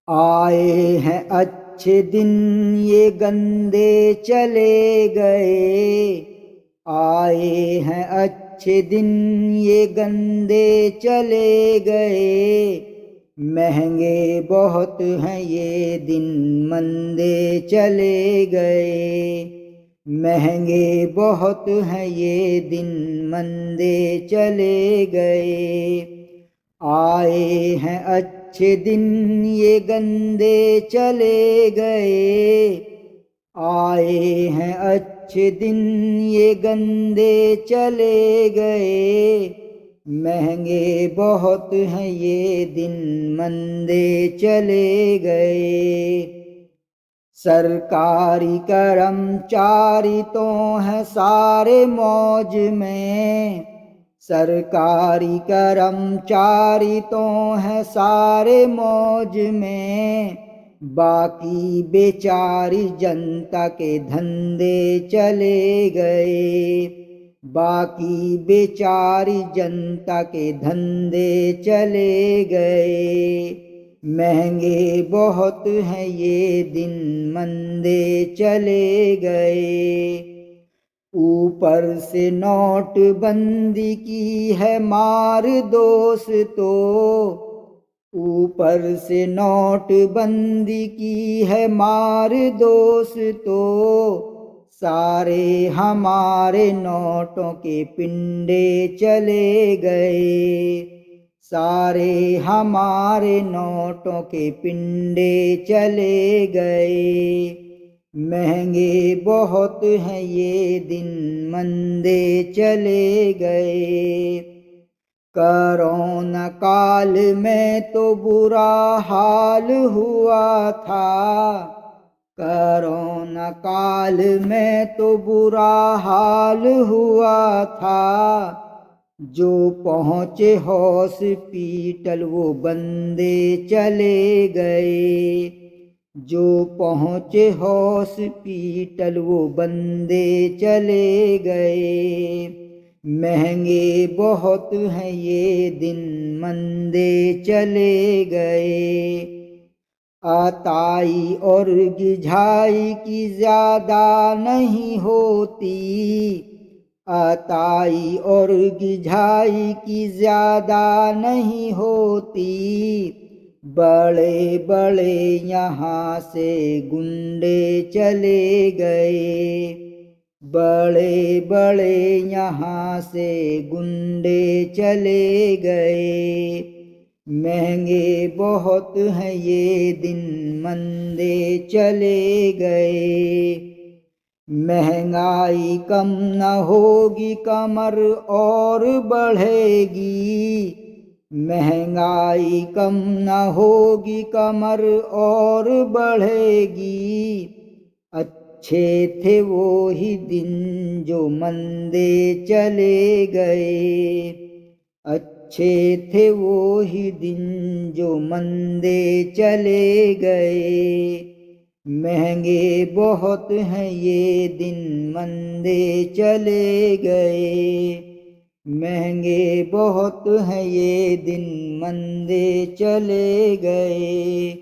آئے ہیں اچھے دن یہ گندے چلے گئے، آئے ہیں اچھے دن یہ گندے چلے گئے، مہنگے بہت ہیں یہ دن مندے چلے گئے، مہنگے بہت ہیں یہ دن مندے چلے گئے، آئے ہیں اچھے دن یہ گندے چلے گئے، آئے ہیں اچھے دن یہ گندے چلے گئے، مہنگے بہت ہیں یہ دن مندے چلے گئے، سرکاری کرمچاری تو ہیں سارے موج میں، سرکاری کرمچاری تو ہیں سارے موج میں، باقی بیچاری جنتا کے دھندے چلے گئے، باقی بیچاری جنتا کے دھندے چلے گئے، مہنگے بہت ہیں یہ دن مندے چلے گئے، اوپر سے نوٹ بندی کی ہے مار دوستو، اوپر سے نوٹ بندی کی ہے مار دوستو، سارے ہمارے نوٹوں کے پنڈے چلے گئے، سارے ہمارے نوٹوں کے پنڈے چلے گئے، مہنگے بہت ہیں یہ دن مندے چلے گئے، کرونا کال میں تو برا حال ہوا تھا، کرونا کال میں تو برا حال ہوا تھا، جو پہنچے ہاسپیٹل وہ بندے چلے گئے، جو پہنچے ہاسپیٹل وہ بندے چلے گئے، مہنگے بہت ہیں یہ دن مندے چلے گئے، عطائی اور گجھائی کی زیادہ نہیں ہوتی، عطائی اور گجھائی کی زیادہ نہیں ہوتی، بڑے بڑے یہاں سے گنڈے چلے گئے، بڑے بڑے یہاں سے گنڈے چلے گئے، مہنگے بہت ہیں یہ دن مندے چلے گئے، مہنگائی کم نہ ہوگی کمر اور بڑھے گی، مہنگائی کم نہ ہوگی کمر اور بڑھے گی، اچھے تھے وہی دن جو مندے چلے گئے، اچھے تھے وہی دن جو مندے چلے گئے، مہنگے بہت ہیں یہ دن مندے چلے گئے، مہنگے بہت ہیں یہ دن مندے چلے گئے۔